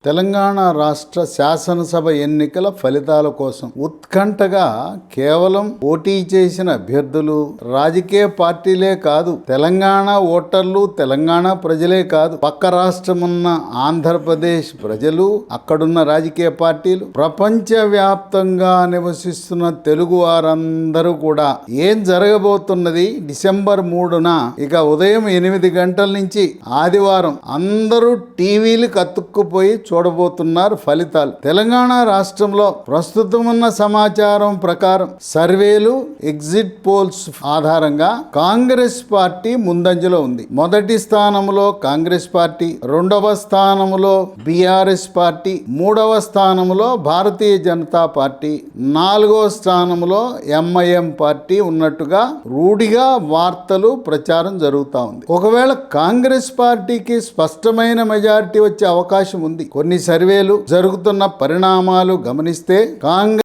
తెలంగాణ రాష్ట్ర శాసనసభ ఎన్నికల ఫలితాల కోసం ఉత్కంఠగా కేవలం పోటీ చేసిన అభ్యర్థులు రాజకీయ పార్టీలే కాదు, తెలంగాణ ఓటర్లు, తెలంగాణ ప్రజలే కాదు, పక్క రాష్ట్రమున్న ఆంధ్రప్రదేశ్ ప్రజలు, అక్కడున్న రాజకీయ పార్టీలు, ప్రపంచవ్యాప్తంగా నివసిస్తున్న తెలుగు వారందరూ కూడా ఏం జరగబోతున్నది డిసెంబర్ 3న ఇక ఉదయం 8 గంటల నుంచి ఆదివారం అందరూ టీవీలు కతుక్కుపోయి చూడబోతున్నారు ఫలితాలు. తెలంగాణ రాష్ట్రంలో ప్రస్తుతం ఉన్న సమాచారం ప్రకారం సర్వేలు, ఎగ్జిట్ పోల్స్ ఆధారంగా కాంగ్రెస్ పార్టీ ముందంజలో ఉంది. మొదటి స్థానంలో కాంగ్రెస్ పార్టీ, రెండవ స్థానంలో బీఆర్ఎస్ పార్టీ, మూడవ స్థానంలో భారతీయ జనతా పార్టీ, నాలుగవ స్థానంలో ఎంఐఎం పార్టీ ఉన్నట్టుగా రూఢిగా వార్తలు ప్రచారం జరుగుతూ ఉంది. ఒకవేళ కాంగ్రెస్ పార్టీకి స్పష్టమైన మెజారిటీ వచ్చే అవకాశం ఉంది. కొన్ని సర్వేలు, జరుగుతున్న పరిణామాలు గమనిస్తే కాంగ్రెస్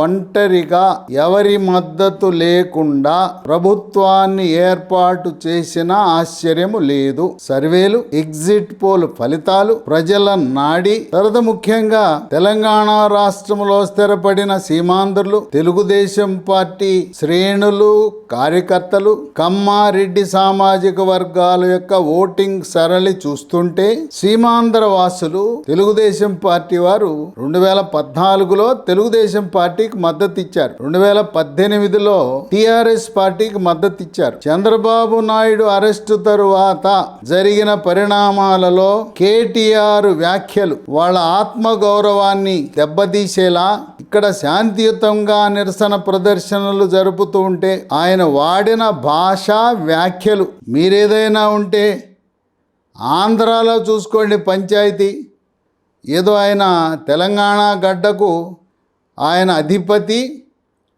ఒంటరిగా ఎవరి మద్దతు లేకుండా ప్రభుత్వాన్ని ఏర్పాటు చేసిన ఆశ్చర్యము లేదు. సర్వేలు, ఎగ్జిట్ పోల్ ఫలితాలు, ప్రజల నాడి, తర్వాత ముఖ్యంగా తెలంగాణ రాష్ట్రంలో స్థిరపడిన సీమాంధ్రులు, తెలుగుదేశం పార్టీ శ్రేణులు, కార్యకర్తలు, కమ్మారెడ్డి సామాజిక వర్గాల యొక్క ఓటింగ్ సరళి చూస్తుంటే సీమాంధ్ర వాసులు తెలుగుదేశం పార్టీ వారు 2014లో తెలుగుదేశం పార్టీకి మద్దతు ఇచ్చారు, 2018లో టిఆర్ఎస్ పార్టీకి మద్దతు ఇచ్చారు. చంద్రబాబు నాయుడు అరెస్టు తరువాత జరిగిన పరిణామాలలో కేటీఆర్ వ్యాఖ్యలు వాళ్ళ ఆత్మగౌరవాన్ని దెబ్బతీసేలా, ఇక్కడ శాంతియుతంగా నిరసన ప్రదర్శనలు జరుపుతూ ఉంటే ఆయన వాడిన భాషా వ్యాఖ్యలు, మీరేదైనా ఉంటే ఆంధ్రాలో చూసుకోండి పంచాయతీ, ఏదో ఆయన తెలంగాణ గడ్డకు ఆయన అధిపతి,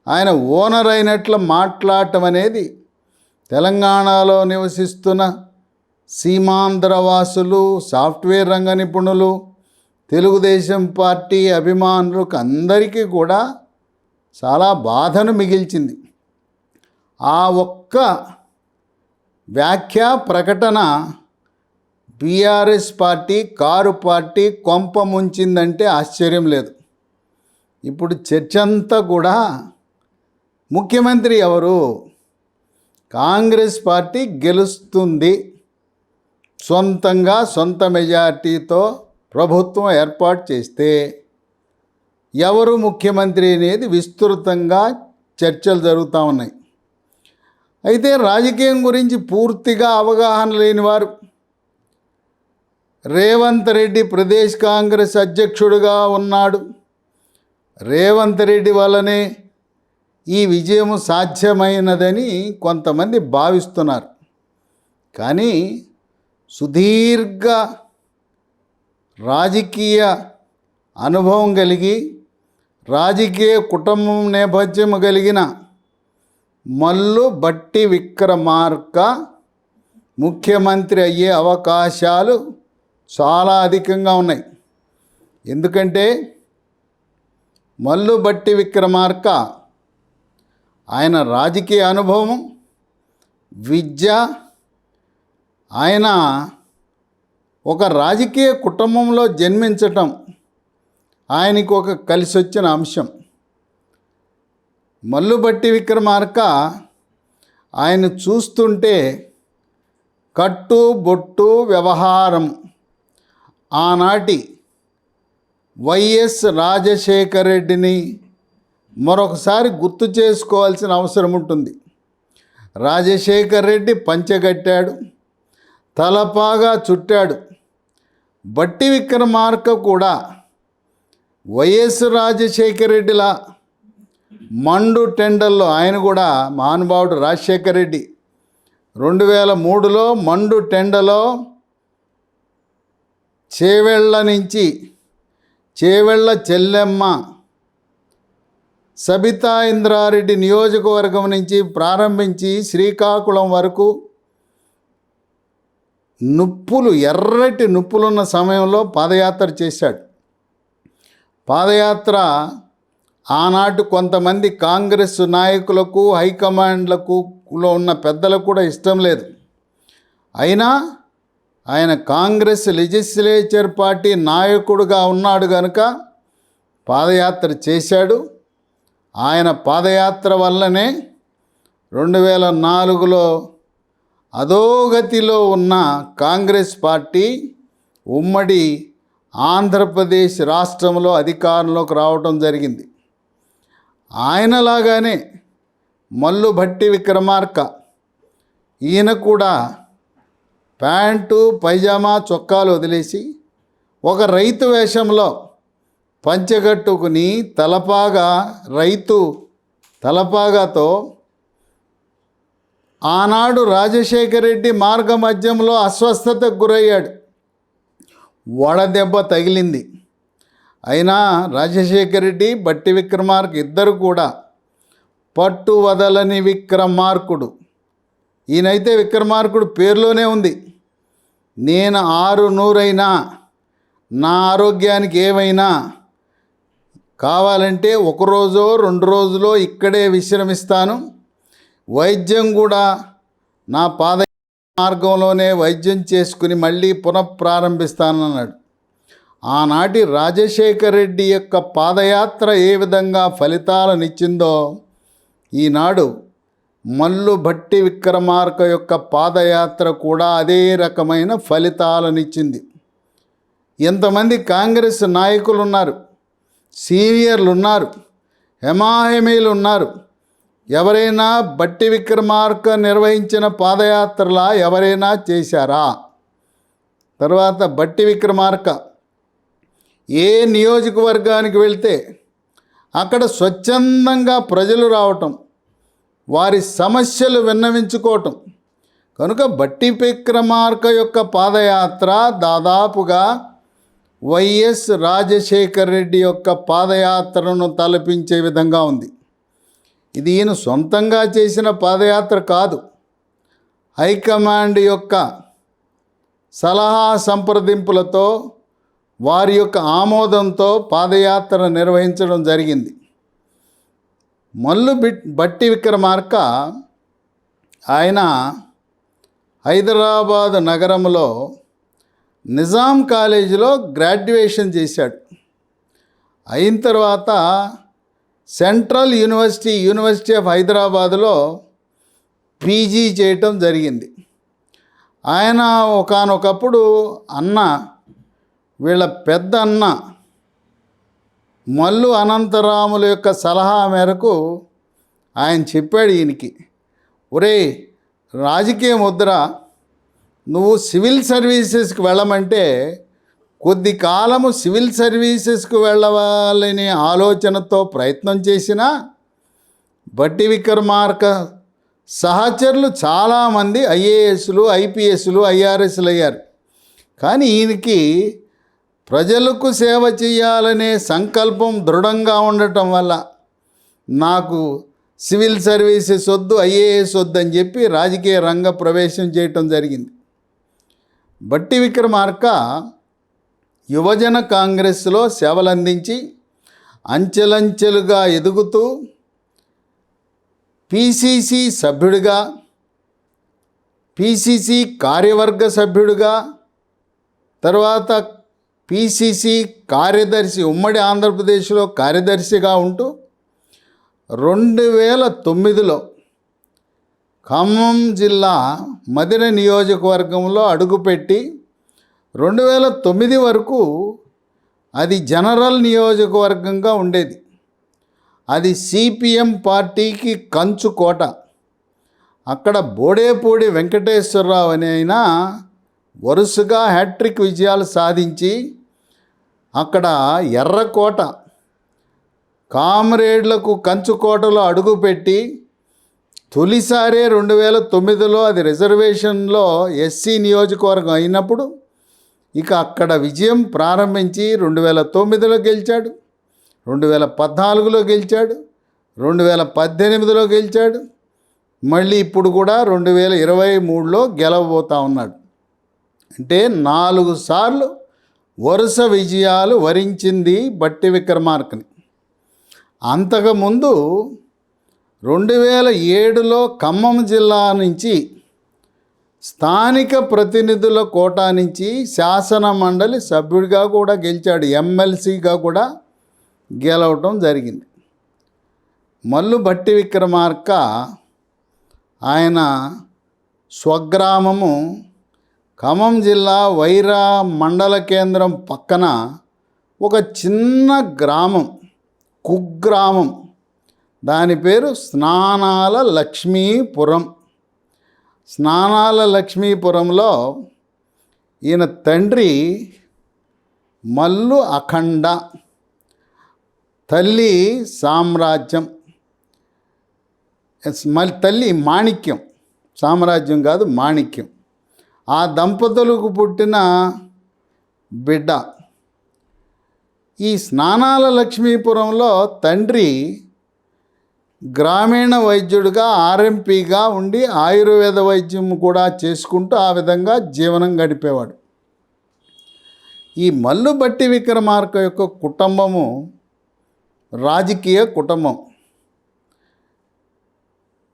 ఆయన ఓనర్ అయినట్లు మాట్లాడటం అనేది తెలంగాణలో నివసిస్తున్న సీమాంధ్రవాసులు, సాఫ్ట్వేర్ రంగ నిపుణులు, తెలుగుదేశం పార్టీ అభిమానులకు అందరికీ కూడా చాలా బాధను మిగిల్చింది. ఆ ఒక్క వ్యాఖ్య, ప్రకటన బీఆర్ఎస్ పార్టీ, కారు పార్టీ కొంప ముంచిందంటే ఆశ్చర్యం లేదు. ఇప్పుడు చర్చ అంతా కూడా ముఖ్యమంత్రి ఎవరు, కాంగ్రెస్ పార్టీ గెలుస్తుంది, సొంతంగా సొంత మెజార్టీతో ప్రభుత్వం ఏర్పాటు చేస్తే ఎవరు ముఖ్యమంత్రి అనేది విస్తృతంగా చర్చలు జరుగుతూ ఉన్నాయి. అయితే రాజకీయం గురించి పూర్తిగా అవగాహన లేనివారు, రేవంత్ రెడ్డి ప్రదేశ్ కాంగ్రెస్ అధ్యక్షుడిగా ఉన్నాడు, రేవంత్ రెడ్డి వల్లనే ఈ విజయం సాధ్యమైనదని కొంతమంది భావిస్తున్నారు. కానీ సుదీర్ఘ రాజకీయ అనుభవం కలిగి, రాజకీయ కుటుంబం నేపథ్యం కలిగిన మల్లు భట్టి విక్రమార్క ముఖ్యమంత్రి అయ్యే అవకాశాలు చాలా అధికంగా ఉన్నాయి. ఎందుకంటే మల్లు భట్టి విక్రమార్క ఆయన రాజకీయ అనుభవం, విద్య, ఆయన ఒక రాజకీయ కుటుంబంలో జన్మించటం ఆయనకు ఒక కలిసి వచ్చిన అంశం. మల్లు భట్టి విక్రమార్క ఆయన చూస్తుంటే కట్టు బొట్టు వ్యవహారం ఆనాటి వైఎస్ రాజశేఖర రెడ్డిని మరొకసారి గుర్తు చేసుకోవాల్సిన అవసరం ఉంటుంది. రాజశేఖర రెడ్డి పంచెగట్టాడు, తలపాగా చుట్టాడు. భట్టి విక్రమార్క కూడా వైఎస్ రాజశేఖర రెడ్డిలా మండు టెండర్లో, ఆయన కూడా మహానుభావుడు రాజశేఖర రెడ్డి 2003లో మండు టెండలో చేవెళ్ళ చెల్లెమ్మ సబితా ఇంద్రారెడ్డి నియోజకవర్గం నుంచి ప్రారంభించి శ్రీకాకుళం వరకు ఎర్రటి నుప్పులున్న సమయంలో పాదయాత్ర చేశాడు. పాదయాత్ర ఆనాటి కొంతమంది కాంగ్రెస్ నాయకులకు, హైకమాండ్లకు ఉన్న పెద్దలకు కూడా ఇష్టం లేదు. అయినా ఆయన కాంగ్రెస్ లెజిస్లేచర్ పార్టీ నాయకుడుగా ఉన్నాడు కనుక పాదయాత్ర చేశాడు. ఆయన పాదయాత్ర వల్లనే 2004లో అధోగతిలో ఉన్న కాంగ్రెస్ పార్టీ ఉమ్మడి ఆంధ్రప్రదేశ్ రాష్ట్రంలో అధికారంలోకి రావటం జరిగింది. ఆయనలాగానే మల్లు భట్టి విక్రమార్క, ఈయన కూడా ప్యాంటు పైజామా చొక్కాలు వదిలేసి ఒక రైతు వేషంలో పంచెగట్టుకుని రైతు తలపాగాతో ఆనాడు రాజశేఖర రెడ్డి మార్గమధ్యంలో అస్వస్థతకు గురయ్యాడు. వడదెబ్బ తగిలింది. అయినా రాజశేఖర రెడ్డి భట్టి విక్రమార్క ఇద్దరు కూడా పట్టు వదలని విక్రమార్కుడు. ఈయనైతే విక్రమార్కుడు పేరులోనే ఉంది. నేను 600 నా ఆరోగ్యానికి ఏమైనా కావాలంటే 1 రోజో 2 రోజులో ఇక్కడే విశ్రమిస్తాను, వైద్యం కూడా నా మార్గంలోనే వైద్యం చేసుకుని మళ్ళీ పునఃప్రారంభిస్తానన్నాడు. ఆనాటి రాజశేఖర రెడ్డి యొక్క పాదయాత్ర ఏ విధంగా ఫలితాలనిచ్చిందో ఈనాడు మల్లు భట్టి విక్రమార్క యొక్క పాదయాత్ర కూడా అదే రకమైన ఫలితాలనిచ్చింది. ఎంతమంది కాంగ్రెస్ నాయకులు ఉన్నారు, సీనియర్లు ఉన్నారు, హెమాహెమీలు ఉన్నారు. ఎవరైనా భట్టి విక్రమార్క నిర్వహించిన పాదయాత్రలా ఎవరైనా చేశారా? తర్వాత భట్టి విక్రమార్క ఏ నియోజకవర్గానికి వెళ్తే అక్కడ స్వచ్ఛందంగా ప్రజలు రావటం, వారి సమస్యలు విన్నవించుకోవటం. కనుక భట్టి విక్రమార్క యొక్క పాదయాత్ర దాదాపుగా వైఎస్ రాజశేఖర రెడ్డి యొక్క పాదయాత్రను తలపించే విధంగా ఉంది. ఇది ఈయన సొంతంగా చేసిన పాదయాత్ర కాదు, హైకమాండ్ యొక్క సలహా సంప్రదింపులతో వారి యొక్క ఆమోదంతో పాదయాత్ర నిర్వహించడం జరిగింది. మల్లు భట్టి విక్రమార్క ఆయన హైదరాబాద్ నగరంలో నిజాం కాలేజీలో గ్రాడ్యుయేషన్ చేశాడు. అయిన తర్వాత సెంట్రల్ యూనివర్సిటీ ఆఫ్ హైదరాబాదులో పీజీ చేయటం జరిగింది. ఆయన ఒకానొకప్పుడు వీళ్ళ పెద్ద అన్న మల్లు అనంతరాముల యొక్క సలహా మేరకు ఆయన చెప్పాడు ఈయనకి, ఒరేయ్ రాజకీయం వద్దురా, నువ్వు సివిల్ సర్వీసెస్కి వెళ్ళమంటే కొద్ది కాలము సివిల్ సర్వీసెస్కు వెళ్ళవాలని ఆలోచనతో ప్రయత్నం చేసినా భట్టి విక్రమార్క సహచరులు చాలామంది ఐఏఎస్లు, ఐపీఎస్లు, ఐఆర్ఎస్లు అయ్యారు. కానీ ఈయనకి ప్రజలకు సేవ చేయాలనే సంకల్పం దృఢంగా ఉండటం వల్ల నాకు సివిల్ సర్వీసెస్ వద్దు, ఐఏఎస్ వద్దు అని చెప్పి రాజకీయ రంగ ప్రవేశం చేయటం జరిగింది. భట్టి విక్రమార్క యువజన కాంగ్రెస్లో సేవలందించి అంచెలంచెలుగా ఎదుగుతూ పిసిసి సభ్యుడిగా, పిసిసి కార్యవర్గ సభ్యుడిగా, తర్వాత పిసిసి కార్యదర్శి, ఉమ్మడి ఆంధ్రప్రదేశ్లో కార్యదర్శిగా ఉంటూ 2009లో ఖమ్మం జిల్లా మదిర నియోజకవర్గంలో అడుగుపెట్టి 2009 వరకు అది జనరల్ నియోజకవర్గంగా ఉండేది. అది సిపిఎం పార్టీకి కంచుకోట. అక్కడ బోడేపూడి వెంకటేశ్వరరావు అనే ఆయన వరుసగా హ్యాట్రిక్ విజయాలు సాధించి అక్కడ ఎర్రకోట కామ్రేడ్లకు కంచుకోటలో అడుగుపెట్టి తొలిసారే 2009లో అది రిజర్వేషన్లో ఎస్సీ నియోజకవర్గం అయినప్పుడు ఇక అక్కడ విజయం ప్రారంభించి 2009లో గెలిచాడు, 2014లో గెలిచాడు, 2018లో గెలిచాడు, మళ్ళీ ఇప్పుడు కూడా 2023లో గెలవబోతా ఉన్నాడు. అంటే 4 సార్లు వరుస విజయాలు వరించింది భట్టి విక్రమార్కని. అంతకుముందు 2007లో ఖమ్మం జిల్లా నుంచి స్థానిక ప్రతినిధుల కోటా నుంచి శాసన మండలి సభ్యుడిగా కూడా గెలిచాడు, ఎమ్మెల్సీగా కూడా గెలవటం జరిగింది. మల్లు భట్టి విక్రమార్క ఆయన స్వగ్రామము ఖమ్మం జిల్లా వైరా మండల కేంద్రం పక్కన ఒక చిన్న గ్రామం, కుగ్రామం, దాని పేరు స్నానాల లక్ష్మీపురం. స్నానాల లక్ష్మీపురంలో ఈయన తండ్రి మల్లు అఖండ, తల్లి సామ్రాజ్యం, తల్లి మాణిక్యం. సామ్రాజ్యం కాదు, మాణిక్యం. ఆ దంపతులకు పుట్టిన బిడ్డ. ఈ స్నానాల లక్ష్మీపురంలో తండ్రి గ్రామీణ వైద్యుడిగా ఆర్ఎంపీగా ఉండి ఆయుర్వేద వైద్యం కూడా చేసుకుంటూ ఆ విధంగా జీవనం గడిపేవాడు. ఈ మల్లు భట్టి విక్రమార్క యొక్క కుటుంబము రాజకీయ కుటుంబం.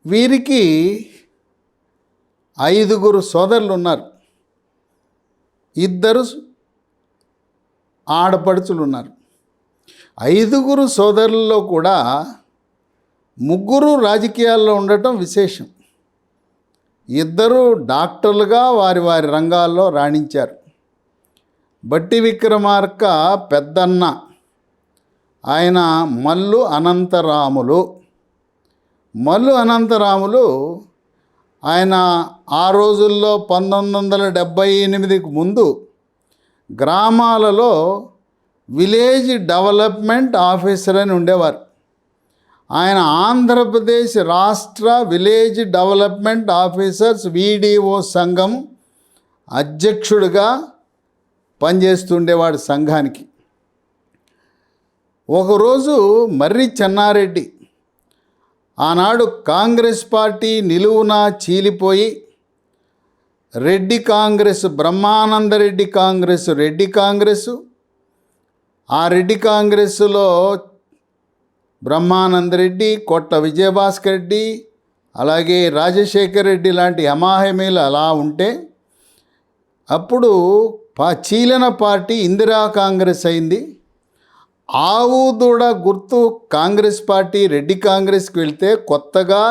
వీరికి 5 సోదరులు ఉన్నారు, 2 ఆడపడుచులు ఉన్నారు. 5 సోదరుల్లో కూడా 3 రాజకీయాల్లో ఉండటం విశేషం. 2 డాక్టర్లుగా వారి వారి రంగాల్లో రాణించారు. భట్టి విక్రమార్క పెద్దన్న ఆయన మల్లు అనంతరాములు. మల్లు అనంతరాములు ఆయన ఆ రోజుల్లో 1978కు ముందు గ్రామాలలో విలేజ్ డెవలప్మెంట్ ఆఫీసర్ అని ఉండేవారు. ఆయన ఆంధ్రప్రదేశ్ రాష్ట్ర విలేజ్ డెవలప్మెంట్ ఆఫీసర్స్ వీడిఓ సంఘం అధ్యక్షుడిగా పనిచేస్తుండేవాడు సంఘానికి. ఒకరోజు మర్రి చెన్నారెడ్డి ఆనాడు కాంగ్రెస్ పార్టీ నిలువున చీలిపోయి రెడ్డి కాంగ్రెస్, బ్రహ్మానందరెడ్డి కాంగ్రెస్, రెడ్డి కాంగ్రెస్, ఆ రెడ్డి కాంగ్రెస్లో బ్రహ్మానందరెడ్డి, కొట్ట విజయభాస్కర్ రెడ్డి, అలాగే రాజశేఖర్ రెడ్డి లాంటి హమాహమీలు అలా ఉంటే అప్పుడు చీలిన పార్టీ ఇందిరా కాంగ్రెస్ అయింది. ఆవు దూడ గుర్తు కాంగ్రెస్ పార్టీ రెడ్డి కాంగ్రెస్కి వెళ్తే కొత్తగా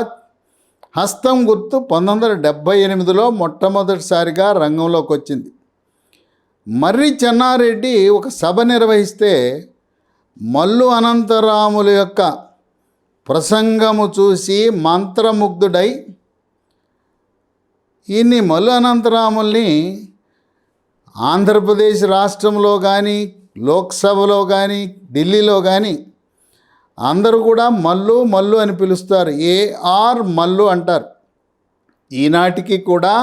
హస్తం గుర్తు 1978లో మొట్టమొదటిసారిగా రంగంలోకి వచ్చింది. మర్రి చెన్నారెడ్డి ఒక సభ నిర్వహిస్తే మల్లు అనంతరాముల యొక్క ప్రసంగము చూసి మంత్రముగ్ధుడై ఈయన్ని మల్లు అనంతరాముల్ని ఆంధ్రప్రదేశ్ రాష్ట్రంలో కానీ, లోక్సభలో కానీ, ఢిల్లీలో కానీ అందరూ కూడా మల్లు మల్లు అని పిలుస్తారు. ఏఆర్ మల్లు అంటారు. ఈనాటికి కూడా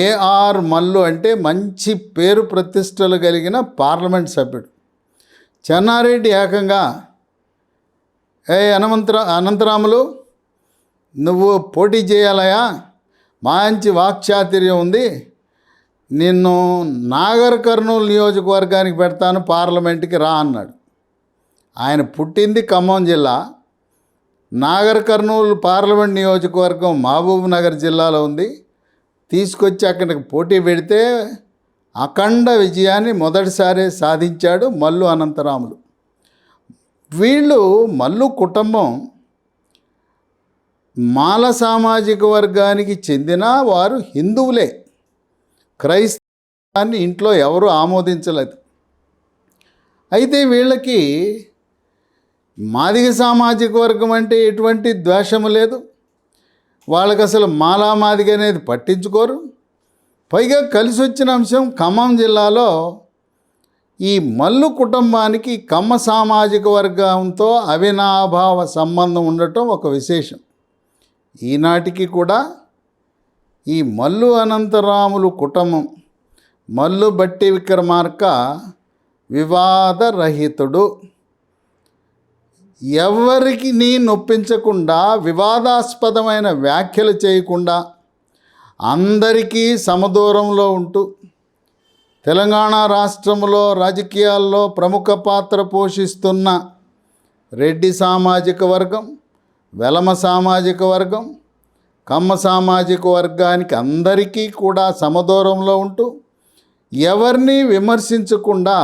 ఏఆర్ మల్లు అంటే మంచి పేరు ప్రతిష్టలు కలిగిన పార్లమెంట్ సభ్యుడు. చెన్నారెడ్డి ఏకంగా అనంతరాములు నువ్వు పోటీ చేయాలయా, మంచి వాక్చాతుర్యం ఉంది, నిన్ను నాగర్ కర్నూలు నియోజకవర్గానికి పెడతాను, పార్లమెంట్కి రా అన్నాడు. ఆయన పుట్టింది ఖమ్మం జిల్లా, నాగర్ కర్నూలు పార్లమెంట్ నియోజకవర్గం మహబూబ్ నగర్ జిల్లాలో ఉంది. తీసుకొచ్చి అక్కడికి పోటీ పెడితే అఖండ విజయాన్ని మొదటిసారి సాధించాడు మల్లు అనంతరాములు. వీళ్ళు మల్లు కుటుంబం మాల సామాజిక వర్గానికి చెందిన వారు హిందువులే. క్రైస్తవాన్ని ఇంట్లో ఎవరు ఆమోదించలేదు. అయితే వీళ్ళకి మాదిగ సామాజిక వర్గం అంటే ఎటువంటి ద్వేషము లేదు. వాళ్ళకి అసలు మాలా మాదిగ అనేది పట్టించుకోరు. పైగా కలిసి వచ్చిన అంశం ఖమ్మం జిల్లాలో ఈ మల్లు కుటుంబానికి కమ్మ సామాజిక వర్గంతో అవినాభావ సంబంధం ఉండటం ఒక విశేషం. ఈనాటికి కూడా ఈ మల్లు అనంతరాములు కుటుంబం, మల్లు భట్టి విక్రమార్క వివాదరహితుడు. ఎవరికి నొప్పించకుండా, వివాదాస్పదమైన వ్యాఖ్యలు చేయకుండా, అందరికీ సమదూరంలో ఉంటూ తెలంగాణ రాష్ట్రంలో రాజకీయాల్లో ప్రముఖ పాత్ర పోషిస్తున్న రెడ్డి సామాజిక వర్గం, వెలమ సామాజిక వర్గం, కమ్మ సామాజిక వర్గానికి అందరికీ కూడా సమదూరంలో ఉంటూ ఎవరిని విమర్శించకుండా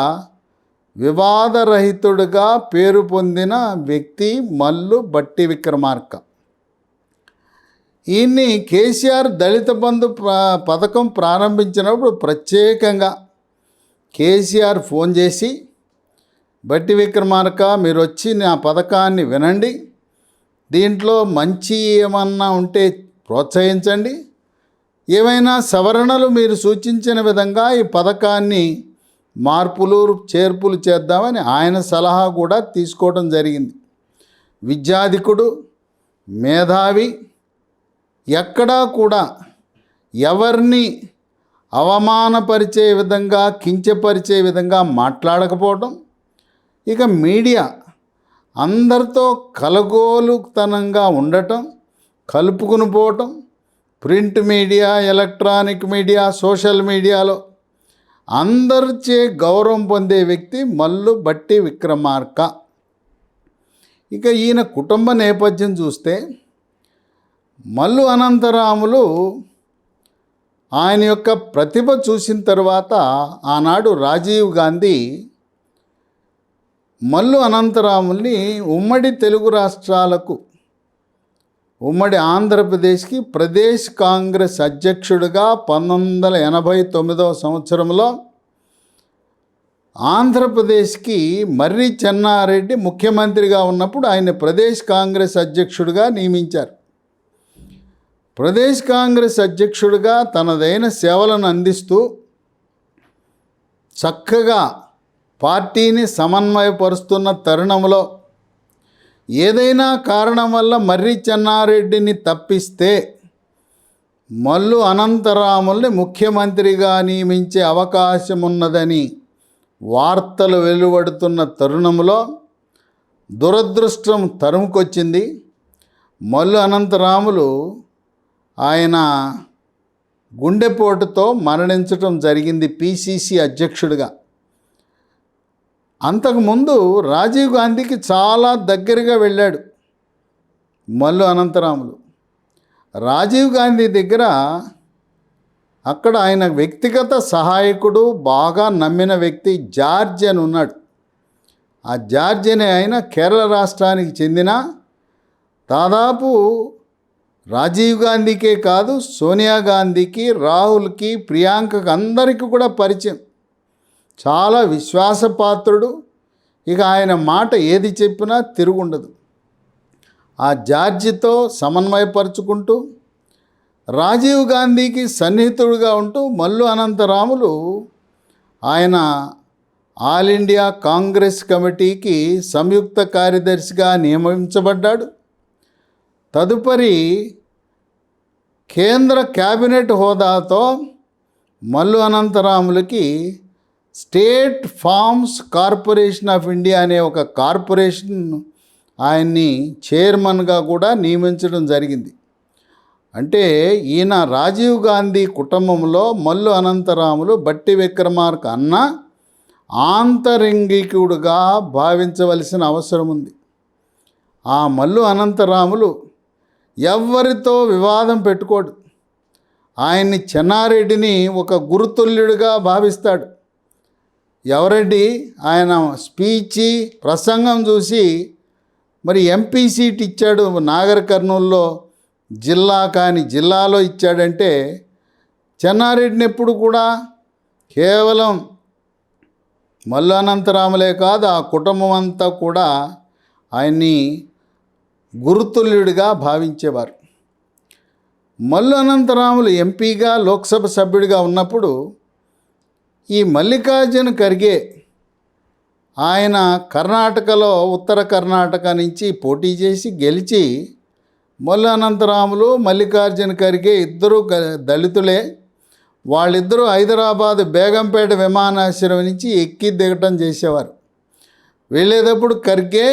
వివాదరహితుడిగా పేరు పొందిన వ్యక్తి మల్లు బట్టి విక్రమార్క. ఈయన్ని కేసీఆర్ దళిత బంధు పథకం ప్రారంభించినప్పుడు ప్రత్యేకంగా కేసీఆర్ ఫోన్ చేసి, బట్టి విక్రమార్క మీరు వచ్చి నా పథకాన్ని వినండి, దీంట్లో మంచి ఏమన్నా ఉంటే ప్రోత్సహించండి, ఏవైనా సవరణలు మీరు సూచించిన విధంగా ఈ పథకాన్ని మార్పులు చేర్పులు చేద్దామని ఆయన సలహా కూడా తీసుకోవడం జరిగింది. విద్యాధికుడు, మేధావి, ఎక్కడా కూడా ఎవరిని అవమానపరిచే విధంగా కించపరిచే విధంగా మాట్లాడకపోవటం, ఇక మీడియా అందరితో కలగోలుతనంగా ఉండటం, కలుపుకుని పోవటం, print media, electronic media, social మీడియాలో అందరిచే గౌరవం పొందే వ్యక్తి మల్లు బట్టి విక్రమార్క. ఇక ఈయన కుటుంబ నేపథ్యం చూస్తే మల్లు అనంతరాములు ఆయన యొక్క ప్రతిభ చూసిన తర్వాత ఆనాడు రాజీవ్ గాంధీ మల్లు అనంతరాముల్ని ఉమ్మడి తెలుగు రాష్ట్రాలకు, ఉమ్మడి ఆంధ్రప్రదేశ్కి ప్రదేశ్ కాంగ్రెస్ అధ్యక్షుడిగా 1989 సంవత్సరంలో ఆంధ్రప్రదేశ్కి మర్రి చెన్నారెడ్డి ముఖ్యమంత్రిగా ఉన్నప్పుడు ఆయన ప్రదేశ్ కాంగ్రెస్ అధ్యక్షుడిగా నియమించారు. ప్రదేశ్ కాంగ్రెస్ అధ్యక్షుడిగా తనదైన సేవలను అందిస్తూ చక్కగా పార్టీని సమన్వయపరుస్తున్న తరుణంలో ఏదైనా కారణం వల్ల మర్రి చెన్నారెడ్డిని తప్పిస్తే మల్లు అనంతరాముల్ని ముఖ్యమంత్రిగా నియమించే అవకాశం ఉన్నదని వార్తలు వెలువడుతున్న తరుణంలో దురదృష్టం తరుముకొచ్చింది. మల్లు అనంతరాములు ఆయన గుండెపోటుతో మరణించటం జరిగింది పిసిసి అధ్యక్షుడిగా. అంతకుముందు రాజీవ్ గాంధీకి చాలా దగ్గరగా వెళ్ళాడు మల్లు అనంతరాములు. రాజీవ్ గాంధీ దగ్గర అక్కడ ఆయన వ్యక్తిగత సహాయకుడు, బాగా నమ్మిన వ్యక్తి జార్జ్ అని ఉన్నాడు. ఆ జార్జ్ అనే ఆయన కేరళ రాష్ట్రానికి చెందిన, దాదాపు రాజీవ్ గాంధీకే కాదు సోనియా గాంధీకి, రాహుల్కి, ప్రియాంకకి అందరికీ కూడా పరిచయం. చాలా విశ్వాసపాత్రుడు. ఇక ఆయన మాట ఏది చెప్పినా తిరుగుండదు. ఆ జార్జితో సమన్వయపరుచుకుంటూ రాజీవ్ గాంధీకి సన్నిహితుడుగా ఉంటూ మల్లు అనంతరాములు ఆయన ఆల్ ఇండియా కాంగ్రెస్ కమిటీకి సంయుక్త కార్యదర్శిగా నియమించబడ్డాడు. తదుపరి కేంద్ర క్యాబినెట్ హోదాతో మల్లు అనంతరాములకి state farms corporation of India అనే ఒక కార్పొరేషన్ ఆయన్ని చైర్మన్గా కూడా నియమించడం జరిగింది. అంటే ఈయన రాజీవ్ గాంధీ కుటుంబంలో మల్లు అనంతరాములు బట్టి విక్రమార్క అన్న ఆంతరంగికుడుగా భావించవలసిన అవసరం ఉంది. ఆ మల్లు అనంతరాములు ఎవ్వరితో వివాదం పెట్టుకోడు. ఆయన్ని చెన్నారెడ్డిని ఒక గురుతుల్యుడిగా భావిస్తాడు. ఎవరెడ్డి ఆయన స్పీచి ప్రసంగం చూసి మరి ఎంపీ సీట్ ఇచ్చాడు నాగర్ కర్నూల్లో, జిల్లా కాని జిల్లాలో ఇచ్చాడంటే చెన్నారెడ్డిని ఎప్పుడు కూడా కేవలం మల్లు అనంతరాములే కాదు ఆ కుటుంబం అంతా కూడా ఆయన్ని గురుతుల్యుడిగా భావించేవారు. మల్లు అనంతరాములు ఎంపీగా, లోక్సభ సభ్యుడిగా ఉన్నప్పుడు ఈ మల్లికార్జున ఖర్గే ఆయన కర్ణాటకలో, ఉత్తర కర్ణాటక నుంచి పోటీ చేసి గెలిచి, మల్లు అనంతరాములు, మల్లికార్జున ఖర్గే ఇద్దరు దళితులే. వాళ్ళిద్దరూ హైదరాబాద్ బేగంపేట విమానాశ్రయం నుంచి ఎక్కి దిగటం చేసేవారు. వెళ్ళేటప్పుడు ఖర్గే,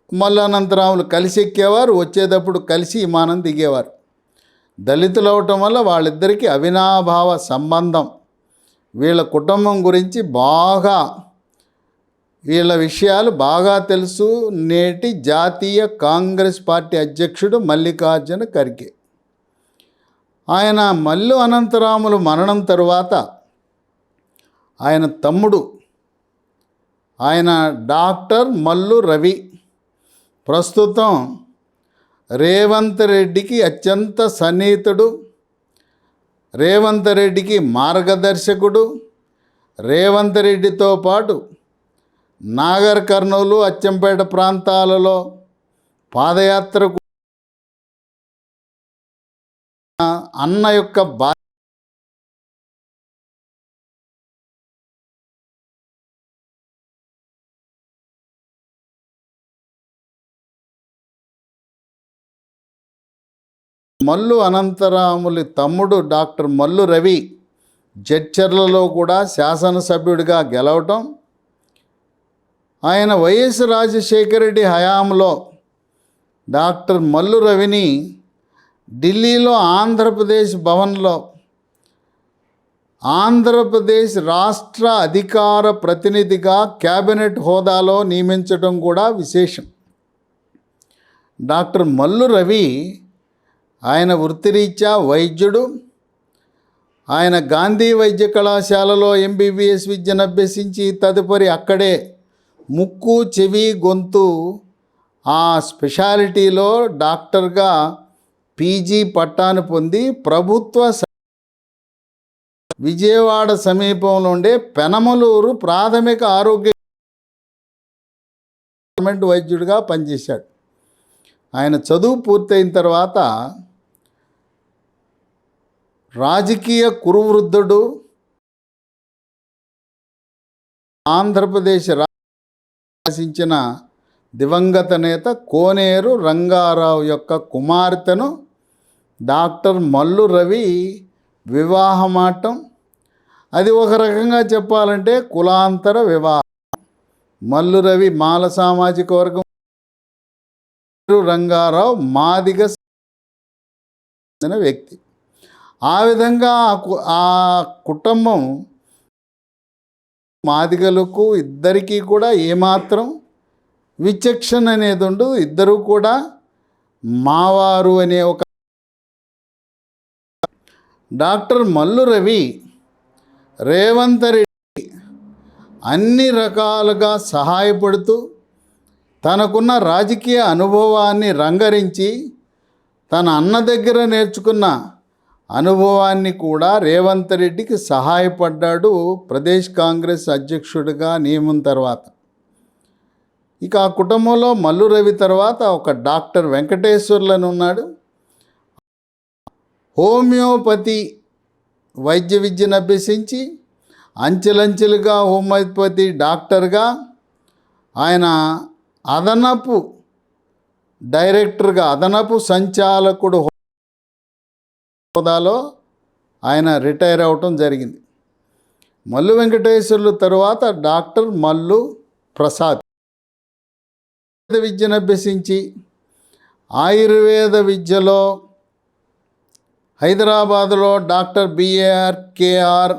మల్లు అనంతరాములు కలిసి ఎక్కేవారు, వచ్చేటప్పుడు కలిసి విమానం దిగేవారు. దళితులు అవటం వల్ల వాళ్ళిద్దరికీ అవినాభావ సంబంధం. వీళ్ళ కుటుంబం గురించి బాగా, వీళ్ళ విషయాలు బాగా తెలుసు నేటి జాతీయ కాంగ్రెస్ పార్టీ అధ్యక్షుడు మల్లికార్జున ఖర్గే. ఆయన మల్లు అనంతరాములు మరణం తరువాత ఆయన తమ్ముడు ఆయన డాక్టర్ మల్లు రవి ప్రస్తుతం రేవంత్ రెడ్డికి అత్యంత సన్నిహితుడు, రేవంత్ రెడ్డికి మార్గదర్శకుడు. రేవంత్ రెడ్డితో పాటు నాగర్ కర్నూలు, అచ్చంపేట ప్రాంతాలలో పాదయాత్రకు అన్న యొక్క మల్లు అనంతరాములి తమ్ముడు డాక్టర్ మల్లు రవి జడ్చర్లలో కూడా శాసనసభ్యుడిగా గెలవటం, ఆయన వైఎస్ రాజశేఖర రెడ్డి హయాంలో డాక్టర్ మల్లు రవిని ఢిల్లీలో ఆంధ్రప్రదేశ్ భవన్లో ఆంధ్రప్రదేశ్ రాష్ట్ర అధికార ప్రతినిధిగా క్యాబినెట్ హోదాలో నియమించడం కూడా విశేషం. డాక్టర్ మల్లు రవి ఆయన వృత్తిరీత్యా వైద్యుడు. ఆయన గాంధీ వైద్య కళాశాలలో ఎంబీబీఎస్ విద్యను అభ్యసించి తదుపరి అక్కడే ముక్కు, చెవి, గొంతు ఆ స్పెషాలిటీలో డాక్టర్గా పీజీ పట్టాను పొంది ప్రభుత్వ విజయవాడ సమీపంలో ఉండే పెనమలూరు ప్రాథమిక ఆరోగ్య వైద్యుడిగా పనిచేశాడు. ఆయన చదువు పూర్తయిన తర్వాత రాజకీయ కురువృద్ధుడు, ఆంధ్రప్రదేశ్ శాసించిన దివంగత నేత కోనేరు రంగారావు యొక్క కుమార్తెను డాక్టర్ మల్లు రవి వివాహమాటం. అది ఒక రకంగా చెప్పాలంటే కులాంతర వివాహం. మల్లు రవి మాల సామాజిక వర్గం, రంగారావు మాదిగ వ్యక్తి. ఆ విధంగా ఆ కుటుంబం మాదిగలకు ఇద్దరికీ కూడా ఏమాత్రం విచక్షణ అనేది ఉండదు. ఇద్దరూ కూడా మావారు అనే ఒక డాక్టర్ మల్లు రవి రేవంత్ రెడ్డి అన్ని రకాలుగా సహాయపడుతూ తనకున్న రాజకీయ అనుభవాన్ని రంగరించి తన అన్న దగ్గర నేర్చుకున్న అనుభవాన్ని కూడా రేవంత్ రెడ్డికి సహాయపడ్డాడు ప్రదేశ్ కాంగ్రెస్ అధ్యక్షుడిగా నియమం తర్వాత. ఇక ఆ కుటుంబంలో మల్లు రవి తర్వాత ఒక డాక్టర్ వెంకటేశ్వర్లను ఉన్నాడు. హోమియోపతి వైద్య విద్యను అభ్యసించి అంచెలంచెలుగా హోమియోపతి డాక్టర్గా ఆయన అదనపు డైరెక్టర్గా, అదనపు సంచాలకుడు హోదాలో ఆయన రిటైర్ అవటం జరిగింది. మల్లు వెంకటేశ్వర్లు తరువాత డాక్టర్ మల్లు ప్రసాద్ విద్యను అభ్యసించి ఆయుర్వేద విద్యలో హైదరాబాదులో డాక్టర్ బిఆర్కేఆర్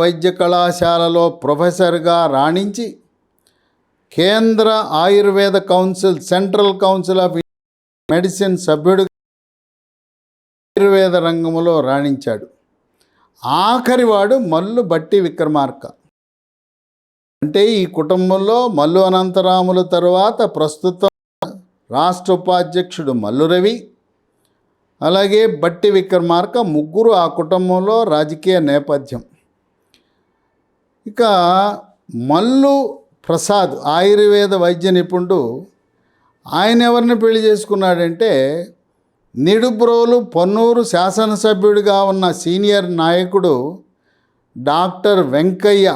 వైద్య కళాశాలలో ప్రొఫెసర్గా రాణించి కేంద్ర Ayurveda council, central council of medicine సభ్యుడు ఆయుర్వేద రంగంలో రాణించాడు. ఆఖరివాడు మల్లు బట్టి విక్రమార్క. అంటే ఈ కుటుంబంలో మల్లు అనంతరాముల తరువాత ప్రస్తుతం రాష్ట్ర ఉపాధ్యక్షుడు మల్లు రవి, అలాగే బట్టి విక్రమార్క, ముగ్గురు ఆ కుటుంబంలో రాజకీయ నేపథ్యం. ఇక మల్లు ప్రసాద్ ఆయుర్వేద వైద్య నిపుణుడు. ఆయన ఎవరిని పెళ్లి చేసుకున్నాడంటే నిడుబ్రోలు పొన్నూరు శాసనసభ్యుడిగా ఉన్న సీనియర్ నాయకుడు డాక్టర్ వెంకయ్య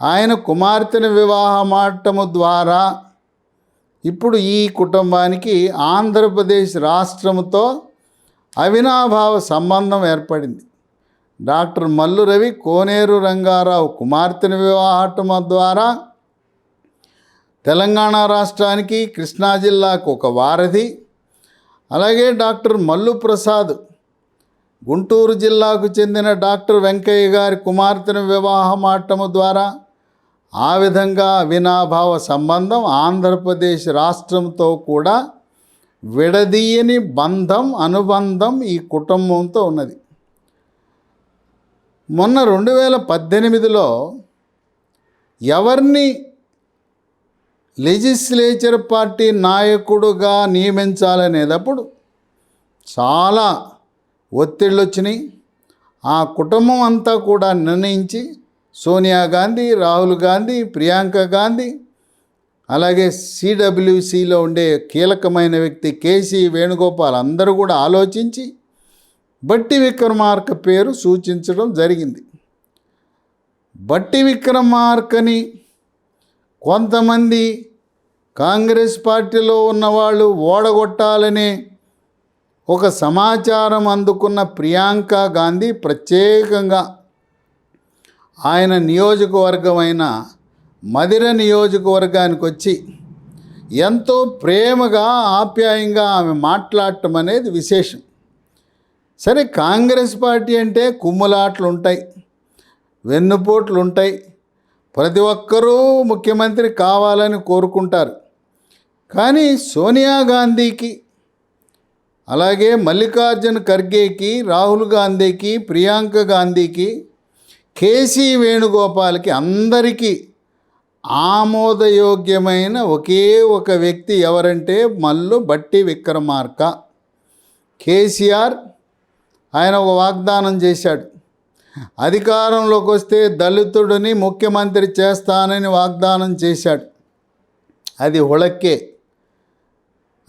ఆయన కుమార్తెను వివాహమాటము ద్వారా ఇప్పుడు ఈ కుటుంబానికి ఆంధ్రప్రదేశ్ రాష్ట్రంతో అవినాభావ సంబంధం ఏర్పడింది. డాక్టర్ మల్లు రవి కోనేరు రంగారావు కుమార్తెను వివాహం ద్వారా తెలంగాణ రాష్ట్రానికి, కృష్ణా జిల్లాకు ఒక వారధి. అలాగే డాక్టర్ మల్లు ప్రసాద్ గుంటూరు జిల్లాకు చెందిన డాక్టర్ వెంకయ్య గారి కుమార్తెను వివాహమాటము ద్వారా ఆ విధంగా అవినాభావ సంబంధం ఆంధ్రప్రదేశ్ రాష్ట్రంతో కూడా విడదీయని బంధం అనుబంధం ఈ కుటుంబంతో ఉన్నది. మొన్న 2018లో ఎవరిని లెజిస్లేచర్ పార్టీ నాయకుడుగా నియమించాలనేటప్పుడు చాలా ఒత్తిళ్ళు వచ్చినాయి. ఆ కుటుంబం అంతా కూడా నిర్ణయించి సోనియా గాంధీ, రాహుల్ గాంధీ, ప్రియాంక గాంధీ, అలాగే సిడబ్ల్యూసిలో ఉండే కీలకమైన వ్యక్తి కేసీ వేణుగోపాల్ అందరూ కూడా ఆలోచించి బట్టి విక్రమార్క పేరు సూచించడం జరిగింది. బట్టి విక్రమార్కని కొంతమంది కాంగ్రెస్ పార్టీలో ఉన్నవాళ్ళు ఓడగొట్టాలనే ఒక సమాచారం అందుకున్న ప్రియాంక గాంధీ ప్రత్యేకంగా ఆయన నియోజకవర్గమైన మధిర నియోజకవర్గానికి వచ్చి ఎంతో ప్రేమగా ఆప్యాయంగా ఆమె మాట్లాడటం అనేది విశేషం. సరే, కాంగ్రెస్ పార్టీ అంటే కుమ్ములాట్లు ఉంటాయి, వెన్నుపోట్లు ఉంటాయి. ప్రతి ఒక్కరూ ముఖ్యమంత్రి కావాలని కోరుకుంటారు. కానీ సోనియా గాంధీకి, అలాగే మల్లికార్జున ఖర్గేకి, రాహుల్ గాంధీకి, ప్రియాంక గాంధీకి, కేసీ వేణుగోపాల్కి అందరికీ ఆమోదయోగ్యమైన ఒకే ఒక వ్యక్తి ఎవరంటే మల్లు బట్టి విక్రమార్క. కేసీఆర్ ఆయన ఒక వాగ్దానం చేశాడు. అధికారంలోకి వస్తే దళితుడిని ముఖ్యమంత్రి చేస్తానని వాగ్దానం చేశాడు. అది హుళక్కే.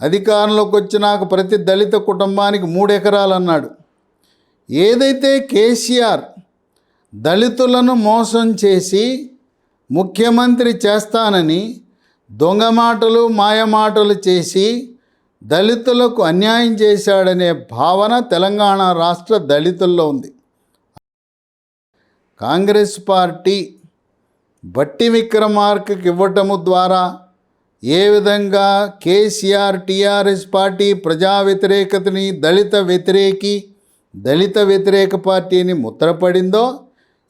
అధికారంలోకి వచ్చినాక ప్రతి దళిత కుటుంబానికి 3 ఎకరాలు అన్నాడు. ఏదైతే కేసీఆర్ దళితులను మోసం చేసి ముఖ్యమంత్రి చేస్తానని దొంగ మాటలు మాయమాటలు చేసి దళితులకు అన్యాయం చేశాడనే భావన తెలంగాణ రాష్ట్ర దళితుల్లో ఉంది. కాంగ్రెస్ పార్టీ బట్టి విక్రమార్కకి ఇవ్వటము ద్వారా ఏ విధంగా కేసీఆర్ టీఆర్ఎస్ పార్టీ ప్రజా వ్యతిరేకతని దళిత వ్యతిరేక పార్టీని ముద్రపడిందో,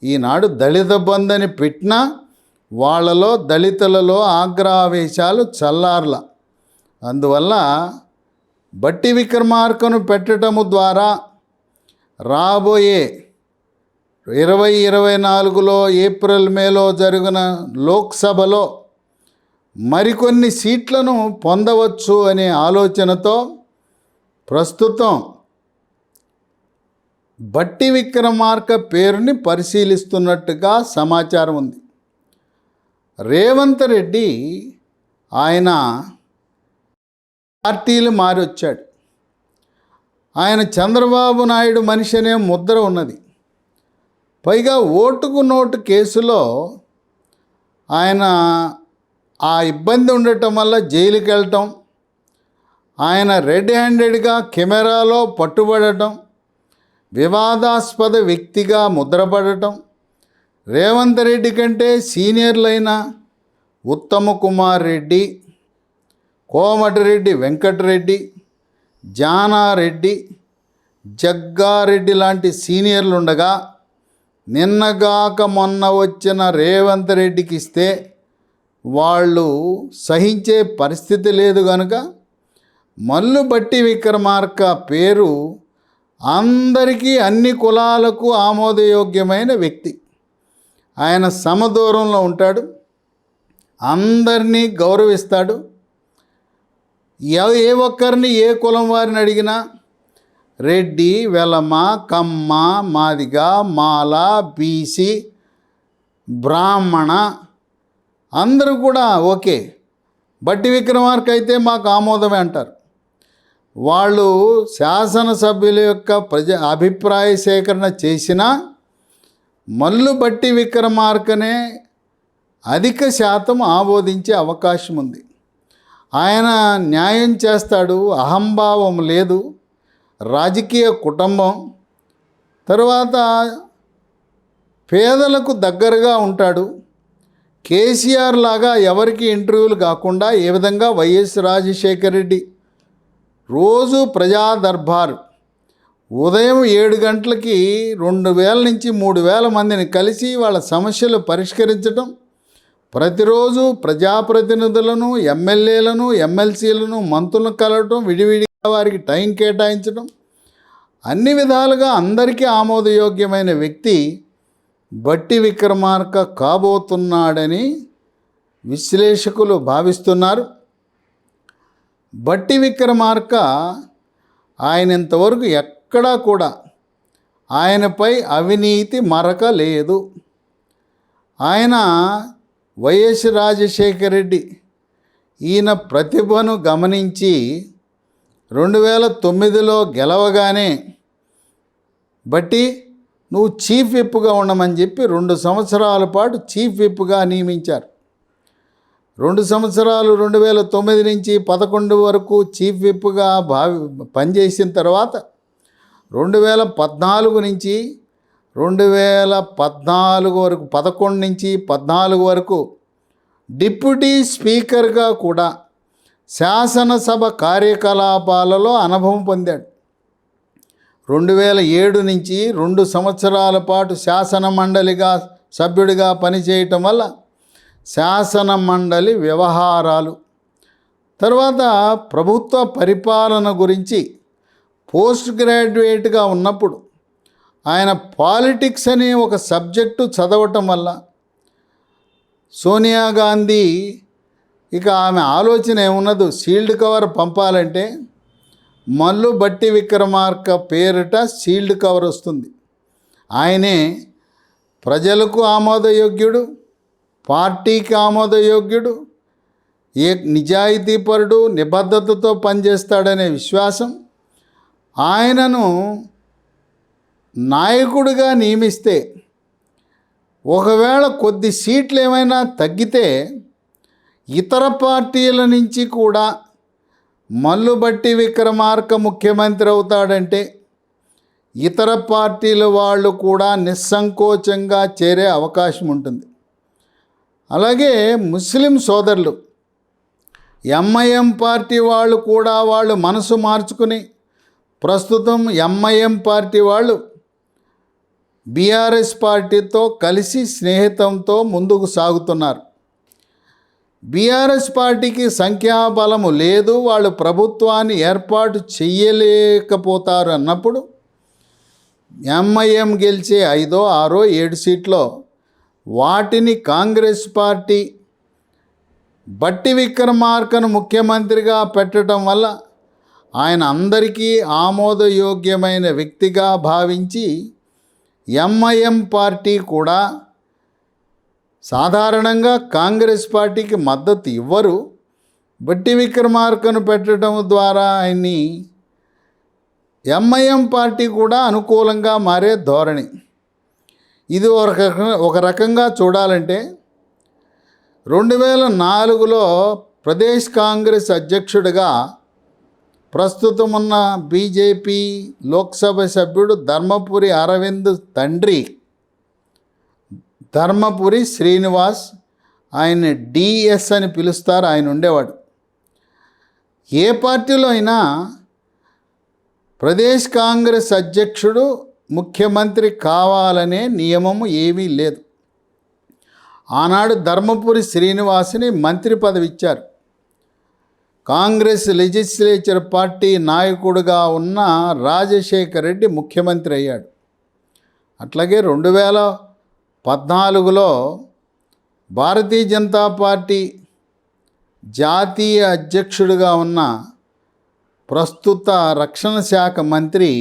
ఈనాడు దళిత బంధు అని పెట్టినా వాళ్ళలో దళితులలో ఆగ్రహావేశాలు చల్లార్ల. అందువల్ల బట్టి విక్రమార్కను పెట్టడము ద్వారా రాబోయే 2024లో ఏప్రిల్ మేలో జరిగిన లోక్సభలో మరికొన్ని సీట్లను పొందవచ్చు అనే ఆలోచనతో ప్రస్తుతం బట్టి విక్రమార్క పేరుని పరిశీలిస్తున్నట్టుగా సమాచారం ఉంది. రేవంత్ రెడ్డి ఆయన పార్టీలు మారొచ్చాడు. ఆయన చంద్రబాబు నాయుడు మనిషి అనే ముద్ర ఉన్నది. పైగా ఓటుకు నోటు కేసులో ఆయన ఆ ఇబ్బంది ఉండటం వల్ల జైలుకి వెళ్ళటం, ఆయన రెడ్ హ్యాండెడ్గా కెమెరాలో పట్టుబడటం, వివాదాస్పద వ్యక్తిగా ముద్రపడటం, రేవంత్ రెడ్డి కంటే సీనియర్లైన ఉత్తమ్ కుమార్ రెడ్డి, కోమటిరెడ్డి వెంకటరెడ్డి, జానారెడ్డి, జగ్గారెడ్డి లాంటి సీనియర్లు ఉండగా నిన్నగాక మొన్న వచ్చిన రేవంత్ రెడ్డికి ఇస్తే వాళ్ళు సహించే పరిస్థితి లేదు కనుక మల్లు బట్టి విక్రమార్క పేరు అందరికీ, అన్ని కులాలకు ఆమోదయోగ్యమైన వ్యక్తి. ఆయన సమదూరంలో ఉంటాడు, అందరినీ గౌరవిస్తాడు. ఏ ఒక్కరిని ఏ కులం వారిని అడిగినా రెడ్డి, వెలమ, కమ్మ, మాదిగ, మాల, బీసీ, బ్రాహ్మణ అందరూ కూడా ఓకే, బట్టి విక్రమార్క అయితే మాకు ఆమోదమే అంటారు. వాళ్ళు శాసనసభ్యుల యొక్క అభిప్రాయ సేకరణ చేసినా మల్లు బట్టి విక్రమార్కనే అధిక శాతం ఆమోదించే అవకాశం ఉంది. ఆయన న్యాయం చేస్తాడు, అహంభావం లేదు, రాజకీయ కుటుంబం, తర్వాత పేదలకు దగ్గరగా ఉంటాడు. కేసీఆర్ లాగా ఎవరికి ఇంటర్వ్యూలు కాకుండా ఏ విధంగా వైఎస్ రాజశేఖర రెడ్డి రోజు ప్రజా దర్బారు ఉదయం 7 గంటలకి 2000 నుంచి 3000 మందిని కలిసి వాళ్ళ సమస్యలు పరిష్కరించడం, ప్రతిరోజు ప్రజాప్రతినిధులను, ఎమ్మెల్యేలను, ఎమ్మెల్సీలను, మంత్రులను కలవటం, విడివిడిగా వారికి టైం కేటాయించడం, అన్ని విధాలుగా అందరికీ ఆమోదయోగ్యమైన వ్యక్తి బట్టి విక్రమార్క కాబోతున్నాడని విశ్లేషకులు భావిస్తున్నారు. బట్టి విక్రమార్క ఆయన ఇంతవరకు ఎక్కడా కూడా ఆయనపై అవినీతి మరక లేదు. ఆయన వైఎస్ రాజశేఖర రెడ్డి ఈయన ప్రతిభను గమనించి 2009లో గెలవగానే బట్టి నువ్వు చీఫ్ విప్గా ఉండమని చెప్పి 2 సంవత్సరాల పాటు చీఫ్ విప్గా నియమించారు. 2 సంవత్సరాలు 2009 నుంచి 11 వరకు చీఫ్ విప్గా పనిచేసిన తర్వాత 2014 నుంచి 2014 వరకు 11 నుంచి 14 వరకు డిప్యూటీ స్పీకర్గా కూడా శాసనసభ కార్యకలాపాలలో అనుభవం పొందాడు. 2007 నుంచి 2 సంవత్సరాల పాటు శాసన మండలిగా సభ్యుడిగా పనిచేయటం వల్ల శాసన మండలి వ్యవహారాలు, తర్వాత ప్రభుత్వ పరిపాలన గురించి పోస్ట్ గ్రాడ్యుయేట్గా ఉన్నప్పుడు ఆయన పాలిటిక్స్ అనే ఒక సబ్జెక్టు చదవటం వల్ల సోనియా గాంధీ ఇక ఆమె ఆలోచన ఏమున్నదో సీల్డ్ కవర్ పంపాలంటే మల్లు బట్టి విక్రమార్క పేరిట సీల్డ్ కవర్ వస్తుంది. ఆయనే ప్రజలకు ఆమోదయోగ్యుడు, పార్టీకి ఆమోదయోగ్యుడు, నిజాయితీపరుడు, నిబద్ధతతో పనిచేస్తాడనే విశ్వాసం, ఆయనను నాయకుడిగా నియమిస్తే ఒకవేళ కొద్ది సీట్లు ఏమైనా తగ్గితే ఇతర పార్టీల నుంచి కూడా మల్లు బట్టి విక్రమార్క ముఖ్యమంత్రి అవుతాడంటే ఇతర పార్టీల వాళ్ళు కూడా నిస్సంకోచంగా చేరే అవకాశం ఉంటుంది. అలాగే ముస్లిం సోదరులు, ఎంఐఎం పార్టీ వాళ్ళు కూడా వాళ్ళు మనసు మార్చుకుని ప్రస్తుతం ఎంఐఎం పార్టీ వాళ్ళు బీఆర్ఎస్ పార్టీతో కలిసి స్నేహితంతో ముందుకు సాగుతున్నారు. బీఆర్ఎస్ పార్టీకి సంఖ్యాబలము లేదు, వాళ్ళు ప్రభుత్వాన్ని ఏర్పాటు చెయ్యలేకపోతారు అన్నప్పుడు ఎంఐఎం గెలిచే 5, 6, 7 సీట్లో వాటిని కాంగ్రెస్ పార్టీ బట్టి విక్రమార్కను ముఖ్యమంత్రిగా పెట్టడం వల్ల ఆయన అందరికీ ఆమోదయోగ్యమైన వ్యక్తిగా భావించి ఎంఐఎం పార్టీ కూడా సాధారణంగా కాంగ్రెస్ పార్టీకి మద్దతు ఇవ్వరు. బట్టి విక్రమార్కను పెట్టడం ద్వారా ఆయన్ని ఎంఐఎం పార్టీ కూడా అనుకూలంగా మారే ధోరణి. ఇది ఒక రకంగా చూడాలంటే 2004లో ప్రదేశ్ కాంగ్రెస్ అధ్యక్షుడిగా ప్రస్తుతం ఉన్న బీజేపీ లోక్సభ సభ్యుడు ధర్మపురి అరవింద్ తండ్రి ధర్మపురి శ్రీనివాస్, ఆయన డిఎస్ అని పిలుస్తారు, ఆయన ఉండేవాడు. ఏ పార్టీలో అయినా ప్రదేశ్ కాంగ్రెస్ అధ్యక్షుడు ముఖ్యమంత్రి కావాలనే నియమము ఏమీ లేదు. ఆనాడు ధర్మపురి శ్రీనివాస్ని మంత్రి పదవి ఇచ్చారు. కాంగ్రెస్ లెజిస్లేచర్ పార్టీ నాయకుడిగా ఉన్న రాజశేఖర రెడ్డి ముఖ్యమంత్రి అయ్యాడు. అట్లాగే 2014లో భారతీయ జనతా పార్టీ జాతీయ అధ్యక్షుడిగా ఉన్న ప్రస్తుత రక్షణ శాఖ మంత్రి,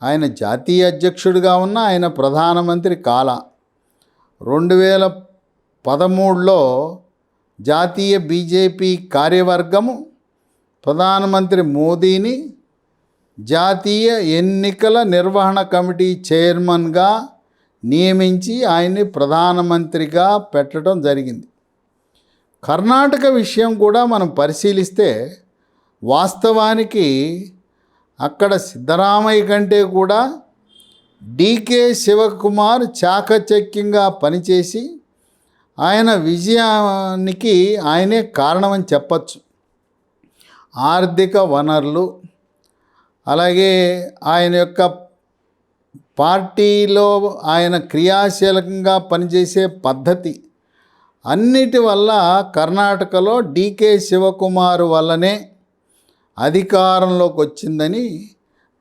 ఆయన జాతీయ అధ్యక్షుడిగా ఉన్న ఆయన ప్రధానమంత్రి కాల. 2013లో జాతీయ బీజేపీ కార్యవర్గము ప్రధానమంత్రి మోదీని జాతీయ ఎన్నికల నిర్వహణ కమిటీ చైర్మన్గా నియమించి ఆయన్ని ప్రధానమంత్రిగా పెట్టడం జరిగింది. కర్ణాటక విషయం కూడా మనం పరిశీలిస్తే వాస్తవానికి అక్కడ సిద్ధరామయ్య కంటే కూడా డీకే శివకుమార్ చాకచక్యంగా పనిచేసి ఆయన విజయానికి ఆయనే కారణమని చెప్పచ్చు. ఆర్థిక వనరులు, అలాగే ఆయన యొక్క పార్టీలో ఆయన క్రియాశీలకంగా పనిచేసే పద్ధతి, అన్నిటి వల్ల కర్ణాటకలో డీకే శివకుమార్ వల్లనే అధికారంలోకి వచ్చిందని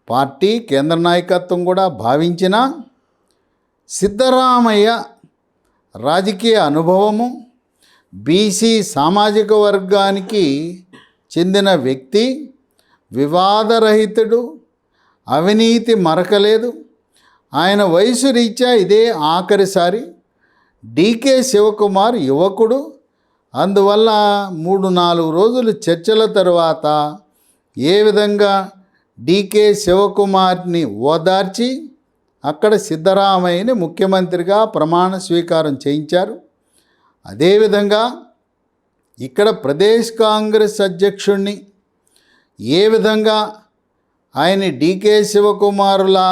పార్టీ కేంద్ర నాయకత్వం కూడా భావించినా సిద్ధరామయ్య రాజకీయ అనుభవము, బీసీ సామాజిక వర్గానికి చెందిన వ్యక్తి, వివాదరహితుడు, అవినీతి మరకలేదు. ఆయన వయసు రీత్యా ఇదే ఆఖరిసారి. డీకే శివకుమార్ యువకుడు. అందువల్ల 3-4 రోజులు చర్చల తరువాత ఏ విధంగా డీకే శివకుమార్ని ఓదార్చి అక్కడ సిద్ధరామయ్యని ముఖ్యమంత్రిగా ప్రమాణ స్వీకారం చేయించారు. అదేవిధంగా ఇక్కడ ప్రదేశ్ కాంగ్రెస్ అధ్యక్షుడిని ఏ విధంగా ఆయన డీకే శివకుమారులా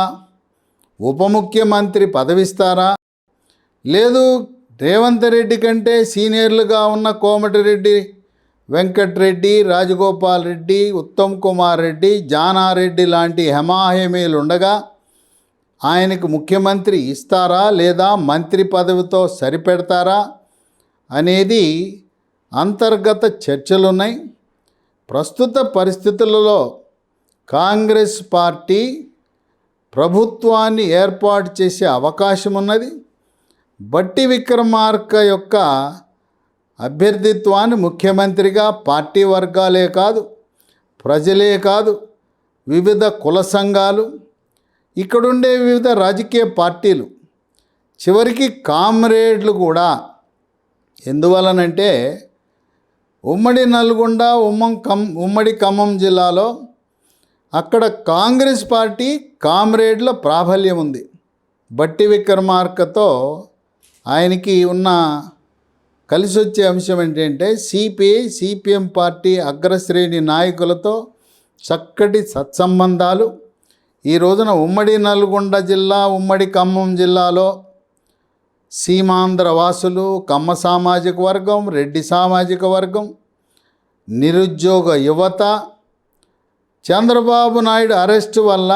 ఉప ముఖ్యమంత్రి పదవిస్తారా, లేదు రేవంత్ రెడ్డి కంటే సీనియర్లుగా ఉన్న కోమటిరెడ్డి వెంకట్రెడ్డి, రాజగోపాల్ రెడ్డి, ఉత్తమ్ కుమార్ రెడ్డి, జానారెడ్డి లాంటి హెమాహెమీలు ఉండగా ఆయనకు ముఖ్యమంత్రి ఇస్తారా లేదా మంత్రి పదవితో సరిపెడతారా అనేది అంతర్గత చర్చలున్నాయి. ప్రస్తుత పరిస్థితులలో కాంగ్రెస్ పార్టీ ప్రభుత్వాన్ని ఏర్పాటు చేసే అవకాశం ఉన్నది. బట్టి విక్రమార్క యొక్క అభ్యర్థిత్వాన్ని ముఖ్యమంత్రిగా పార్టీ వర్గాలే కాదు, ప్రజలే కాదు, వివిధ కుల సంఘాలు, ఇక్కడుండే వివిధ రాజకీయ పార్టీలు, చివరికి కామ్రేడ్లు కూడా. ఎందువలనంటే ఉమ్మడి నల్గొండ, ఉమ్మడి ఖమ్మం జిల్లాలో అక్కడ కాంగ్రెస్ పార్టీ కామ్రేడ్ల ప్రాబల్యం ఉంది. బట్టి విక్రమార్కతో ఆయనకి ఉన్న కలిసి వచ్చే అంశం ఏంటంటే సిపిఐ, సిపిఎం పార్టీ అగ్రశ్రేణి నాయకులతో చక్కటి సత్సంబంధాలు. ఈ రోజున ఉమ్మడి నల్గొండ జిల్లా, ఉమ్మడి ఖమ్మం జిల్లాలో సీమాంధ్ర వాసులు, కమ్మ సామాజిక వర్గం, రెడ్డి సామాజిక వర్గం, నిరుద్యోగ యువత, చంద్రబాబు నాయుడు అరెస్టు వల్ల,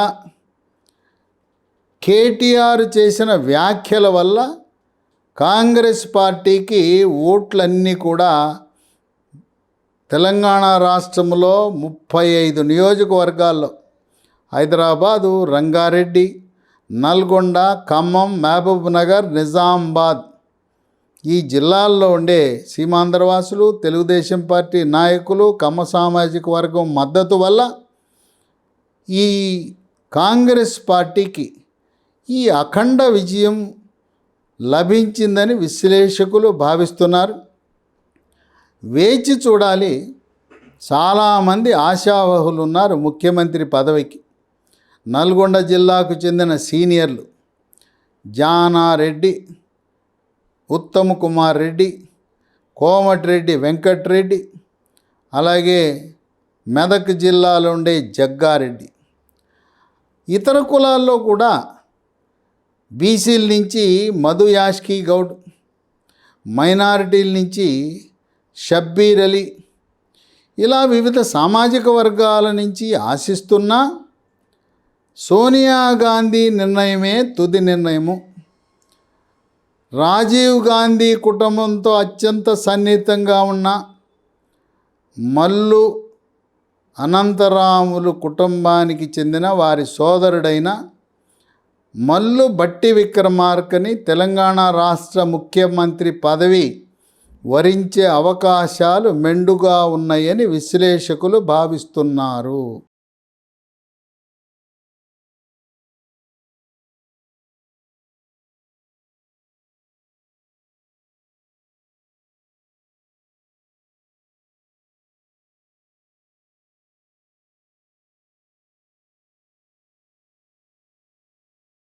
కేటీఆర్ చేసిన వ్యాఖ్యల వల్ల కాంగ్రెస్ పార్టీకి ఓట్లన్నీ కూడా తెలంగాణ రాష్ట్రంలో 35 నియోజకవర్గాల్లో హైదరాబాదు, రంగారెడ్డి, నల్గొండ, ఖమ్మం, మహబూబ్ నగర్, నిజామాబాద్ ఈ జిల్లాల్లో ఉండే సీమాంధ్రవాసులు, తెలుగుదేశం పార్టీ నాయకులు, కమ్మ సామాజిక వర్గం మద్దతు వల్ల ఈ కాంగ్రెస్ పార్టీకి ఈ అఖండ విజయం లభించిందని విశ్లేషకులు భావిస్తున్నారు. వేచి చూడాలి. చాలామంది ఆశావహులు ఉన్నారు ముఖ్యమంత్రి పదవికి. నల్గొండ జిల్లాకు చెందిన సీనియర్లు జానారెడ్డి, ఉత్తమ్ కుమార్ రెడ్డి, కోమటిరెడ్డి వెంకట్రెడ్డి, అలాగే మెదక్ జిల్లాలో ఉండే జగ్గారెడ్డి, ఇతర కులాల్లో కూడా బీసీల నుంచి మధు యాష్కీ గౌడ్, మైనారిటీల నుంచి షబ్బీర్ అలీ, ఇలా వివిధ సామాజిక వర్గాల నుంచి ఆశిస్తున్న సోనియా గాంధీ నిర్ణయమే తుది నిర్ణయము. రాజీవ్ గాంధీ కుటుంబంతో అత్యంత సన్నిహితంగా ఉన్న మల్లు అనంతరాములు కుటుంబానికి చెందిన వారి సోదరుడైన మల్లు బట్టి విక్రమార్కని తెలంగాణ రాష్ట్ర ముఖ్యమంత్రి పదవి వరించే అవకాశాలు మెండుగా ఉన్నాయని విశ్లేషకులు భావిస్తున్నారు.